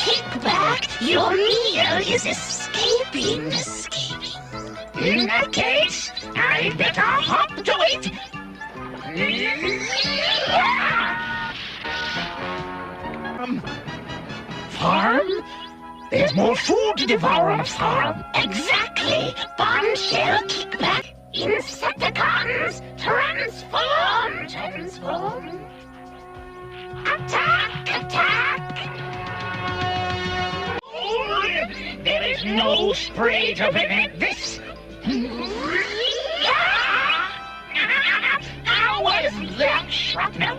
Kickback, your meal is escaping. In that case, I better hop to it. Farm? There's more food to devour on a farm. Exactly. Bombshell Kickback. Insecticons, transform. Attack! There is no spray to prevent this. How was that shrapnel?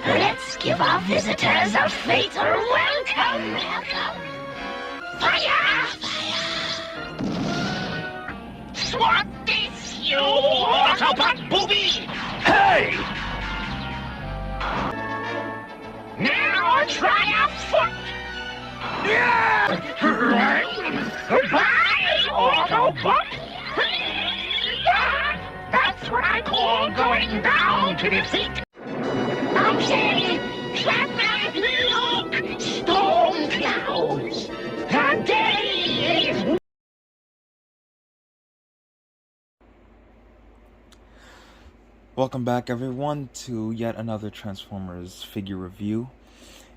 Let's give our visitors a fatal welcome. Fire! Swat this, you Autobot booby! Hey! Now try a foot! Goodbye, Autobot! That's what I call going down to defeat. I'm saying, Kickback, look! Storm clouds! The day is... Welcome back everyone to yet another Transformers figure review.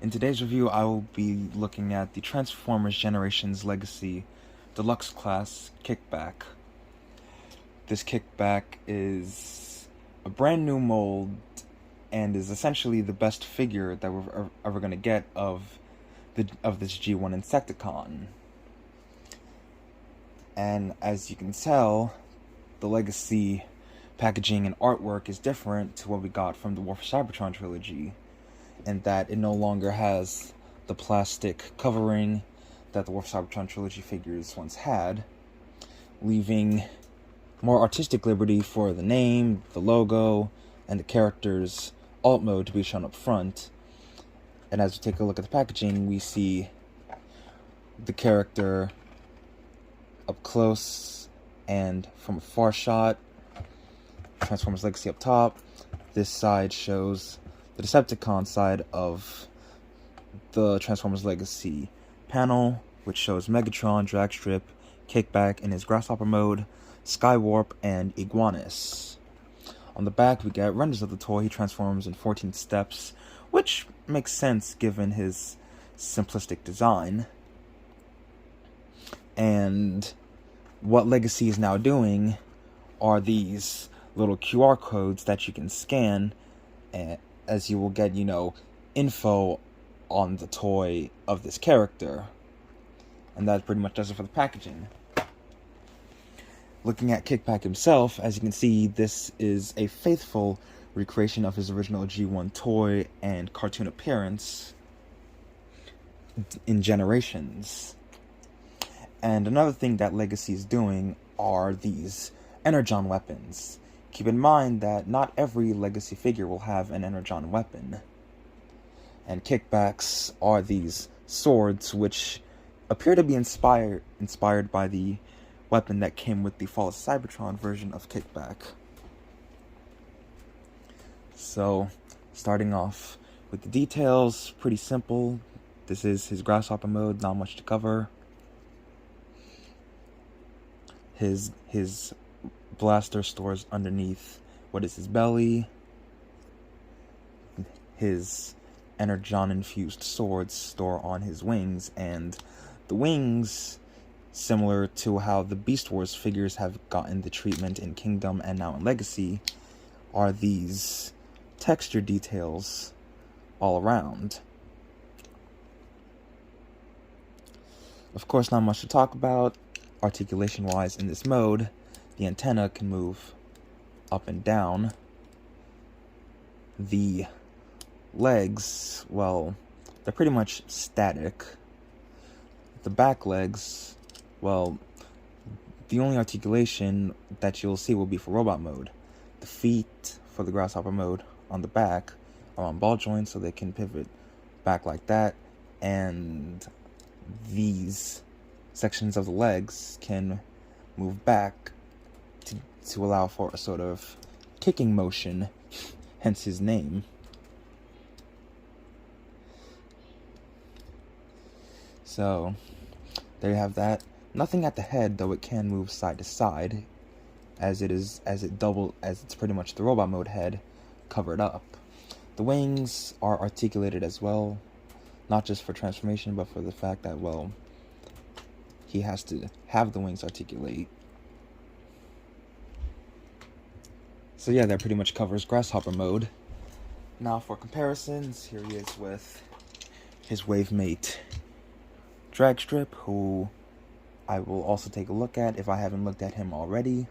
In today's review I will be looking at the Transformers Generations Legacy Deluxe class Kickback. This Kickback is a brand new mold and is essentially the best figure that we're ever going to get of this G1 Insecticon. And as you can tell, the Legacy packaging and artwork is different to what we got from the War for Cybertron trilogy, in that it no longer has the plastic covering that the War for Cybertron trilogy figures once had, leaving more artistic liberty for the name, the logo, and the character's alt mode to be shown up front. And as we take a look at the packaging, we see the character up close and from a far shot. Transformers Legacy up top. This side shows the Decepticon side of the Transformers Legacy panel, which shows Megatron, Dragstrip, Kickback in his Grasshopper mode, Skywarp, and Iguanus. On the back, we get renders of the toy. He transforms in 14 steps, which makes sense given his simplistic design. And what Legacy is now doing are these little QR codes that you can scan, as you will get, info on the toy of this character. And that pretty much does it for the packaging. Looking at Kickback himself, as you can see, this is a faithful recreation of his original G1 toy and cartoon appearance in Generations. And another thing that Legacy is doing are these Energon weapons. Keep in mind that not every Legacy figure will have an Energon weapon. And Kickbacks are these swords which appear to be inspired by the weapon that came with the Fall of Cybertron version of Kickback. So, starting off with the details, pretty simple. This is his Grasshopper mode, not much to cover. His blaster stores underneath what is his belly. His Energon-infused swords store on his wings, and the wings, similar to how the Beast Wars figures have gotten the treatment in Kingdom and now in Legacy, are these texture details all around. Of course, not much to talk about articulation-wise in this mode. The antenna can move up and down. The legs, well, they're pretty much static. The back legs, well, the only articulation that you'll see will be for robot mode. The feet for the Grasshopper mode on the back are on ball joints, so they can pivot back like that, and these sections of the legs can move back to allow for a sort of kicking motion, hence his name. So there you have that. Nothing at the head, though it can move side to side, as it's pretty much the robot mode head covered up. The wings are articulated as well, not just for transformation, but for the fact that, well, he has to have the wings articulate. So yeah, that pretty much covers Grasshopper mode. Now for comparisons, here he is with his wave mate Dragstrip, who I will also take a look at if I haven't looked at him already.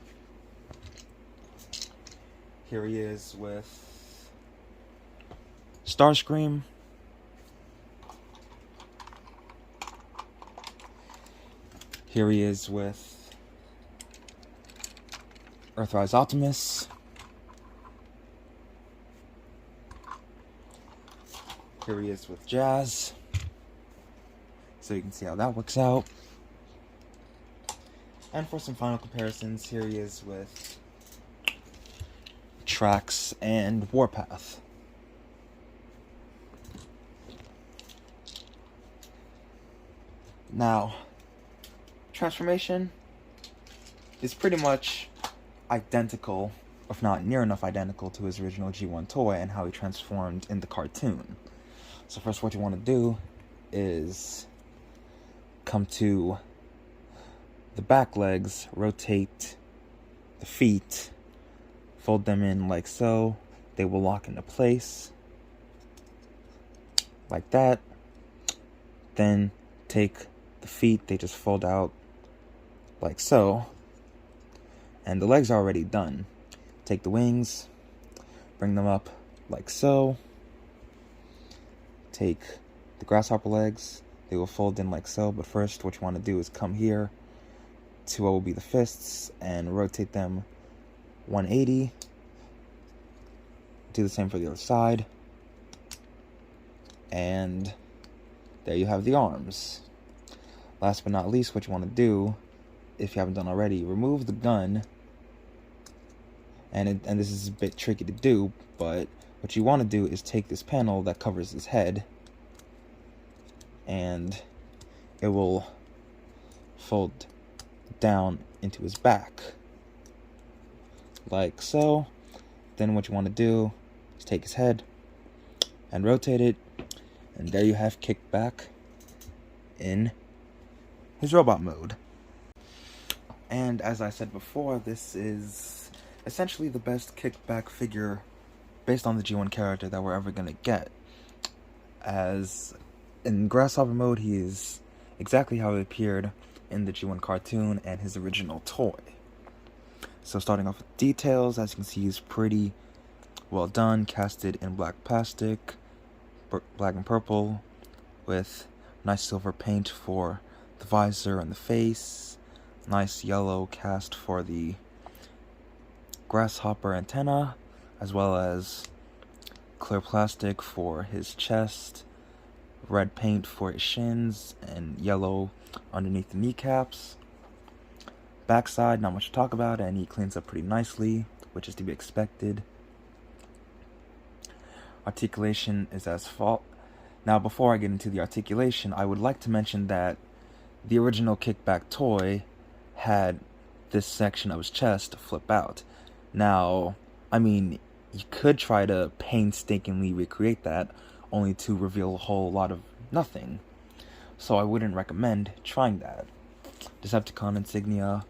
Here he is with Starscream. Here he is with Earthrise Optimus. Here he is with Jazz. So you can see how that works out. And for some final comparisons, here he is with Trax and Warpath. Now, transformation is pretty much identical, if not near enough identical, to his original G1 toy and how he transformed in the cartoon. So first, what you want to do is come to the back legs, rotate the feet, fold them in like so. They will lock into place like that. Then take the feet, they just fold out like so. And the legs are already done. Take the wings, bring them up like so. Take the grasshopper legs, they will fold in like so, but first what you want to do is come here to what will be the fists and rotate them 180. Do the same for the other side. And there you have the arms. Last but not least, what you want to do, if you haven't done already, remove the gun. And this is a bit tricky to do, but what you want to do is take this panel that covers his head, and it will fold down into his back like so. Then what you want to do is take his head and rotate it, and there you have Kickback in his robot mode. And as I said before, this is essentially the best Kickback figure based on the G1 character that we're ever going to get. As in Grasshopper mode, he is exactly how he appeared in the G1 cartoon and his original toy. So starting off with details, as you can see, he's pretty well done, casted in black plastic, black and purple, with nice silver paint for the visor and the face, nice yellow cast for the grasshopper antenna, as well as clear plastic for his chest, red paint for his shins, and yellow underneath the kneecaps. Backside, not much to talk about, and he cleans up pretty nicely, which is to be expected. Articulation is as follows. Now, before I get into the articulation, I would like to mention that the original Kickback toy had this section of his chest flip out. Now, I mean, you could try to painstakingly recreate that, only to reveal a whole lot of nothing. So I wouldn't recommend trying that. Decepticon insignia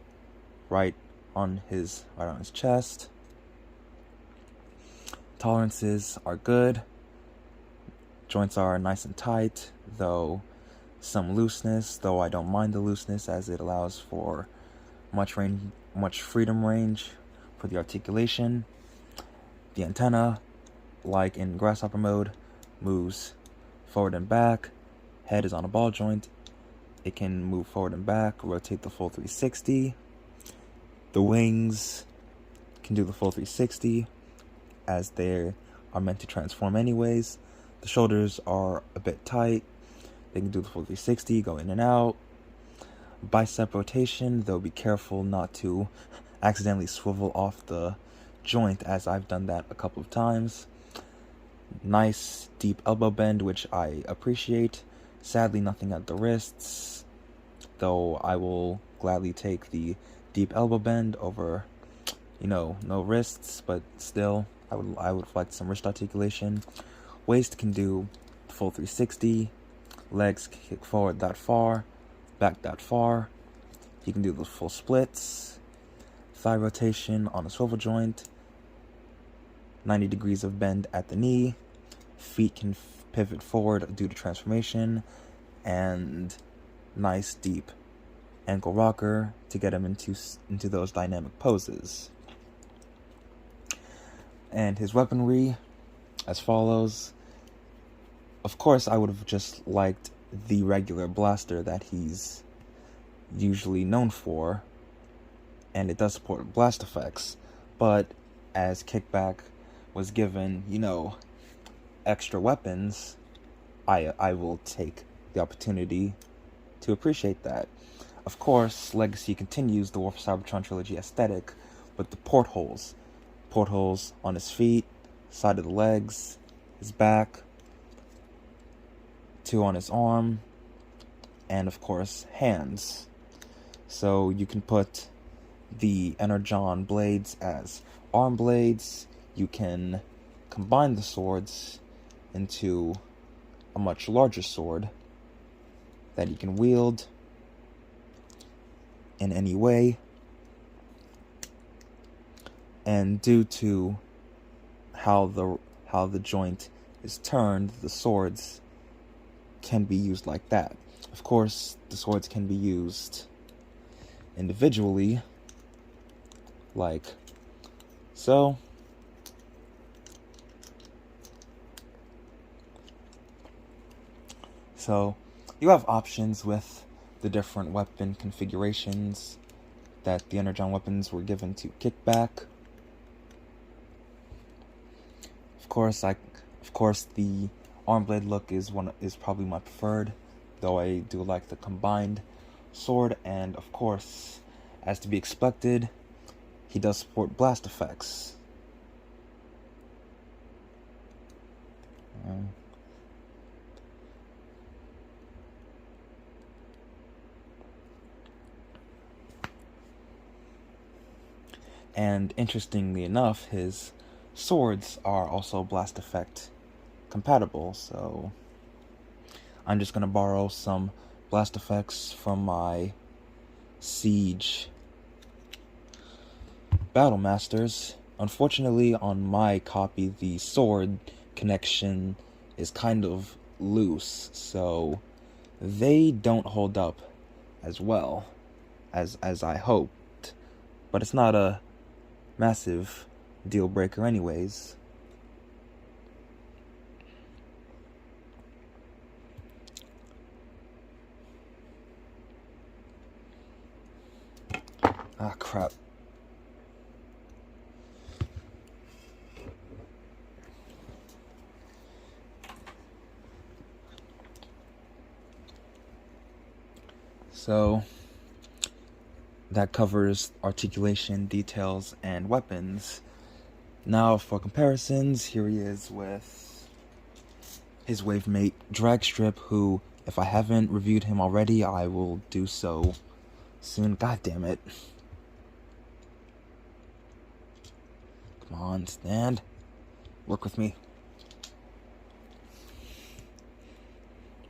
right on his chest. Tolerances are good. Joints are nice and tight, though some looseness, though I don't mind the looseness as it allows for much freedom range for the articulation. The antenna, like in Grasshopper mode, moves forward and back. Head is on a ball joint. It can move forward and back, rotate the full 360. The wings can do the full 360 as they are meant to transform anyways. The shoulders are a bit tight. They can do the full 360, go in and out. Bicep rotation, though be careful not to accidentally swivel off the joint, as I've done that a couple of times. Nice deep elbow bend, which I appreciate. Sadly, nothing at the wrists, though I will gladly take the deep elbow bend over, no wrists, but still, I would like some wrist articulation. Waist can do full 360, legs kick forward that far, back that far. He can do the full splits, thigh rotation on a swivel joint, 90 degrees of bend at the knee, feet can pivot forward due to transformation, and nice deep ankle rocker to get him into those dynamic poses. And his weaponry as follows. Of course, I would have just liked the regular blaster that he's usually known for, and it does support blast effects, but as Kickback was given, extra weapons, I will take the opportunity to appreciate that. Of course, Legacy continues the War for Cybertron trilogy aesthetic with the portholes. Portholes on his feet, side of the legs, his back, 2 on his arm, and of course, hands. So you can put the Energon blades as arm blades. You can combine the swords into a much larger sword that you can wield in any way. And due to how the joint is turned, the swords can be used like that. Of course, the swords can be used individually, like so. So you have options with the different weapon configurations that the Energon weapons were given to Kickback. Of course, the arm blade look is probably my preferred, though I do like the combined sword, and of course, as to be expected, he does support blast effects. And interestingly enough, his swords are also blast effect compatible, so I'm just going to borrow some blast effects from my Siege Battle Masters. Unfortunately, on my copy, the sword connection is kind of loose, so they don't hold up as well as I hoped. But it's not a massive deal breaker anyways. Ah, crap. So that covers articulation, details, and weapons. Now for comparisons, here he is with his wavemate Dragstrip, who, if I haven't reviewed him already, I will do so soon. God damn it. Come on, stand. Work with me.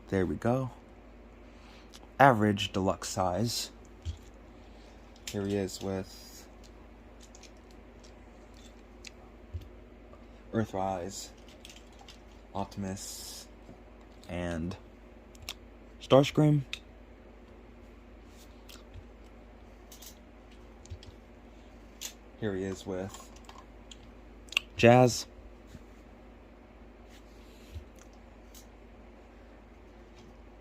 There we go. Average deluxe size. Here he is with Earthrise, Optimus, and Starscream. Here he is with Jazz,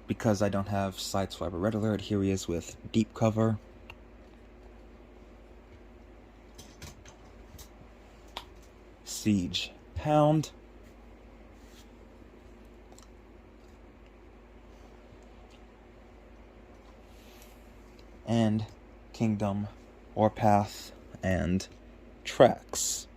because I don't have Sideswipe or Red Alert, here he is with Deep Cover, Siege Hound, and Kingdom, Warpath, and Tracks.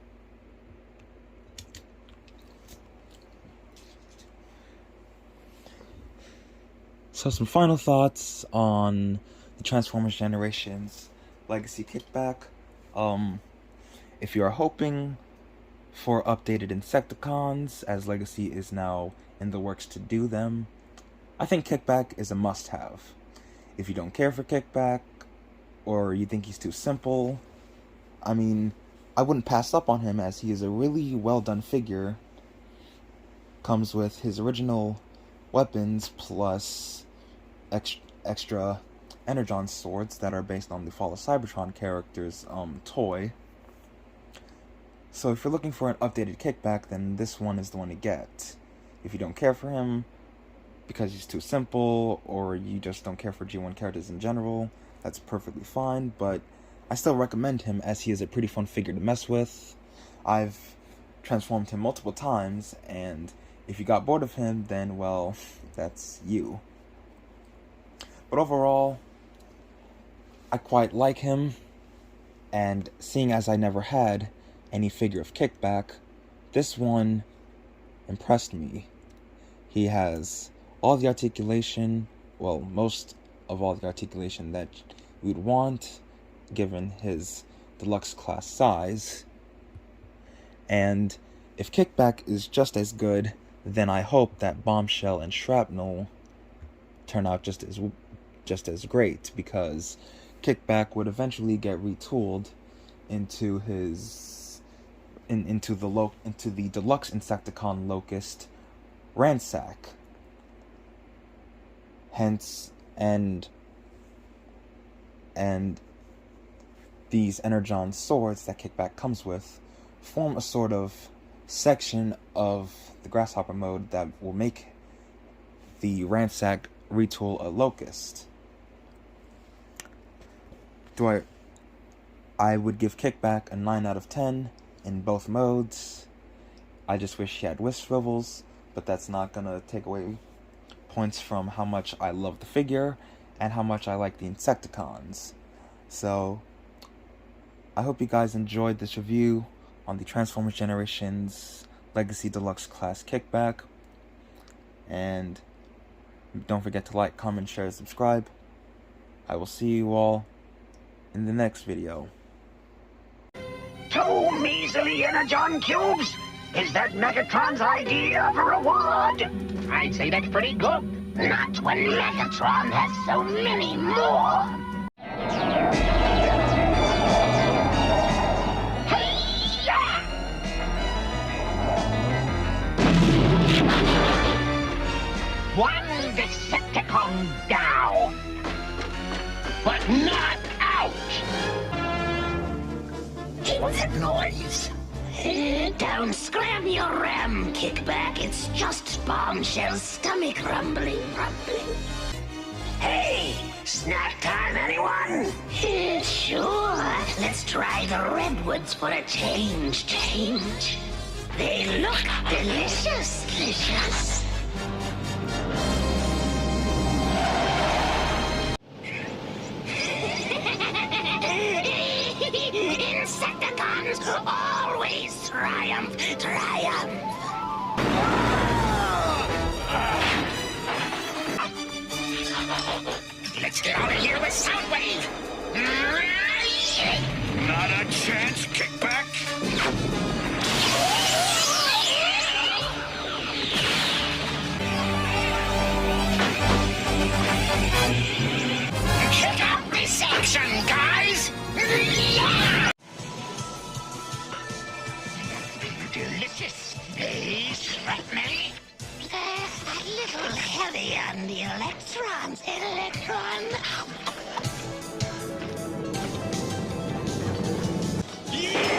So some final thoughts on the Transformers Generations Legacy Kickback. If you are hoping for updated Insecticons, as Legacy is now in the works to do them, I think Kickback is a must-have. If you don't care for Kickback, or you think he's too simple, I mean, I wouldn't pass up on him, as he is a really well-done figure. Comes with his original weapons, plus extra Energon swords that are based on the Fall of Cybertron character's toy. So if you're looking for an updated Kickback, then this one is the one to get. If you don't care for him because he's too simple, or you just don't care for G1 characters in general, that's perfectly fine, but I still recommend him, as he is a pretty fun figure to mess with. I've transformed him multiple times, and if you got bored of him, then, well, that's you. But overall, I quite like him, and seeing as I never had any figure of Kickback, this one impressed me. He has all the articulation, well, most of all the articulation that you'd want, given his deluxe class size. And if Kickback is just as good, then I hope that Bombshell and Shrapnel turn out just as great, because Kickback would eventually get retooled into into the Deluxe Insecticon Locust Ransack. Hence, and these Energon swords that Kickback comes with form a sort of section of the Grasshopper mode that will make the Ransack retool a Locust. I would give Kickback a 9 out of 10 in both modes. I just wish he had whisk swivels, but that's not gonna take away points from how much I love the figure and how much I like the Insecticons. So I hope you guys enjoyed this review on the Transformers Generations Legacy Deluxe Class Kickback. And don't forget to like, comment, share, and subscribe. I will see you all in the next video. 2 measly Energon cubes? Is that Megatron's idea of a reward? I'd say that's pretty good. Not when Megatron has so many more. Hey-ya! One Decepticon down, but not out. Hey, what's that noise? Don't scram your ram, Kickback. It's just Bombshell's stomach rumbling. Hey, snack time, anyone? Sure. Let's try the redwoods for a change. They look delicious. Insecticons always triumph. Let's get out of here with Soundwave. Not a chance, Kickback. Kick out this action, guys! Yeah! Delicious, eh, Shrapnel? A little heavy on the electrons, Yeah!